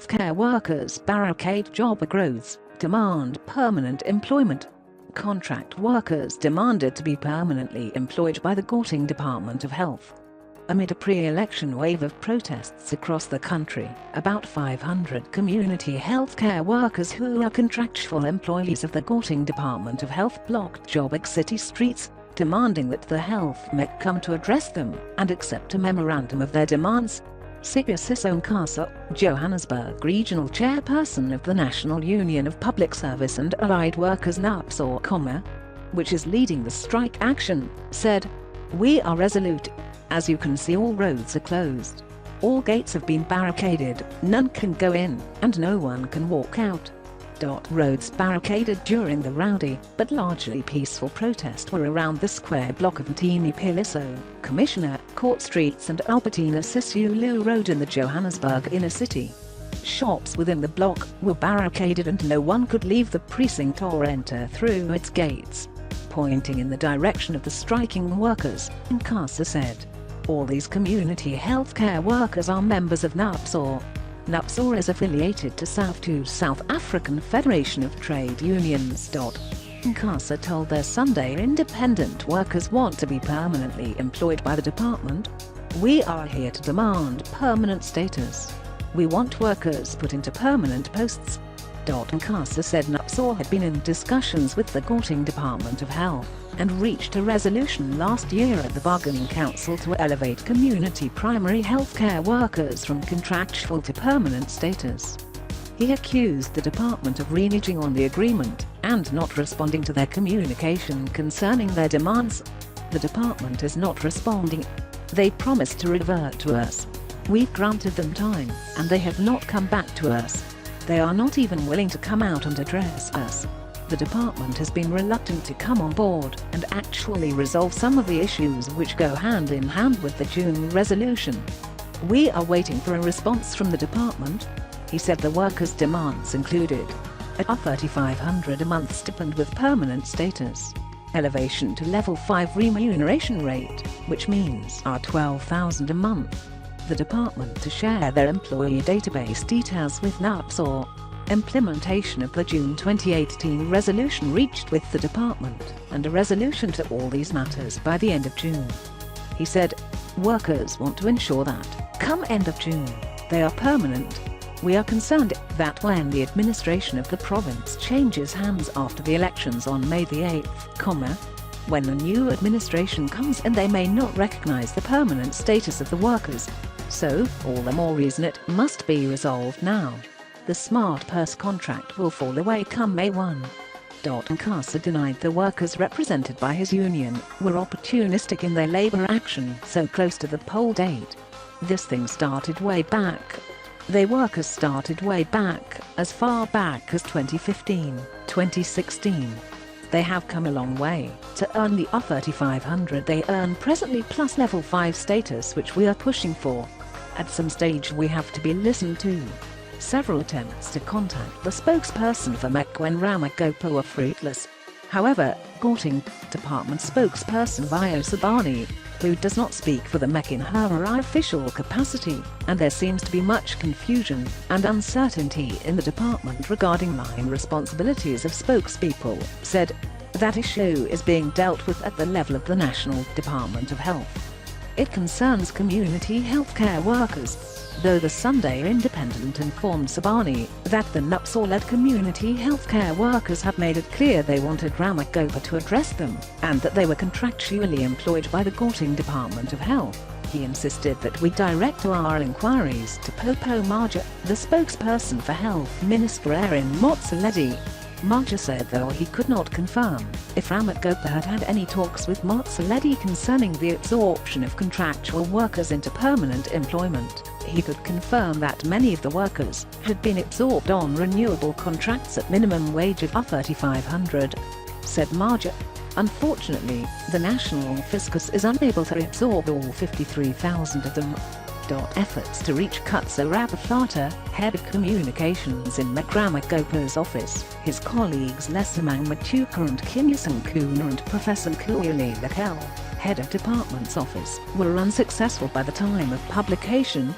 healthcare workers barricade Joburg roads, demand permanent employment. Contract workers demanded to be permanently employed by the Gauteng Department of Health. Amid a pre-election wave of protests across the country, about 500 community healthcare workers who are contractual employees of the Gauteng Department of Health blocked Joburg city streets, demanding that the Health Met come to address them and accept a memorandum of their demands. Sibusiso Nkasa, Johannesburg regional chairperson of the National Union of Public Service and Allied Workers Nupsaw, which is leading the strike action, said, "We are resolute. As you can see, all roads are closed. All gates have been barricaded, none can go in, and no one can walk out." Roads barricaded during the rowdy, but largely peaceful protest were around the square block of Ntemi Piliso, Commissioner, Kort streets and Albertina Sisulu Road in the Johannesburg inner city. Shops within the block were barricaded and no one could leave the precinct or enter through its gates. Pointing in the direction of the striking workers, Nkasa said, "All these community healthcare workers are members of Nupsaw. Nupsaw is affiliated to South African Federation of Trade Unions." Nkasa told their Sunday independent workers want to be permanently employed by the department. "We are here to demand permanent status. We want workers put into permanent posts." Nkasa said Nupsaw had been in discussions with the Gauteng Department of Health and reached a resolution last year at the Bargaining Council to elevate community primary healthcare workers from contractual to permanent status. He accused the department of reneging on the agreement and not responding to their communication concerning their demands. "The department is not responding. They promised to revert to us. We've granted them time, and they have not come back to us. They are not even willing to come out and address us. The department has been reluctant to come on board and actually resolve some of the issues which go hand in hand with the June resolution. We are waiting for a response from the department." He said the workers' demands included a $3,500 a month stipend with permanent status, elevation to level 5 remuneration rate, which means $12,000 a month, the department to share their employee database details with Nupsaw, implementation of the June 2018 resolution reached with the department, and a resolution to all these matters by the end of June. He said, "Workers want to ensure that, come end of June, they are permanent. We are concerned that when the administration of the province changes hands after the elections on May the 8th, when a new administration comes and they may not recognize the permanent status of the workers. So, all the more reason it must be resolved now. The smart purse contract will fall away come May 1. Nkasa denied the workers represented by his union were opportunistic in their labor action so close to the poll date. "This thing started way back. They workers started way back, as far back as 2015, 2016. They have come a long way to earn the $3,500 they earn presently plus level 5 status which we are pushing for. At some stage we have to be listened to." Several attempts to contact the spokesperson for MEC when Ramagopal were fruitless. However, Gauteng Department spokesperson Vio Sabani, who does not speak for the MEC in her official capacity, and there seems to be much confusion and uncertainty in the department regarding line responsibilities of spokespeople, said, "That issue is being dealt with at the level of the National Department of Health. It concerns community healthcare workers." Though the Sunday Independent informed Sabani that the Nupsaw-led community healthcare workers had made it clear they wanted Ramagopal to address them, and that they were contractually employed by the Gauteng Department of Health, he insisted that we direct our inquiries to Popo Marja, the spokesperson for Health Minister Erin Motsoaledi. Marja said though he could not confirm if Ramagopal had had any talks with Motsoaledi concerning the absorption of contractual workers into permanent employment, he could confirm that many of the workers had been absorbed on renewable contracts at minimum wage of $3,500. Said Marja, "Unfortunately, the National Fiscus is unable to absorb all 53,000 of them." Efforts to reach Kutsa Rabafata, head of communications in Ramagopal's office, his colleagues Lesemang Matuka and Kinyasang Kuna and Professor Kuili Lakel, head of department's office, were unsuccessful by the time of publication,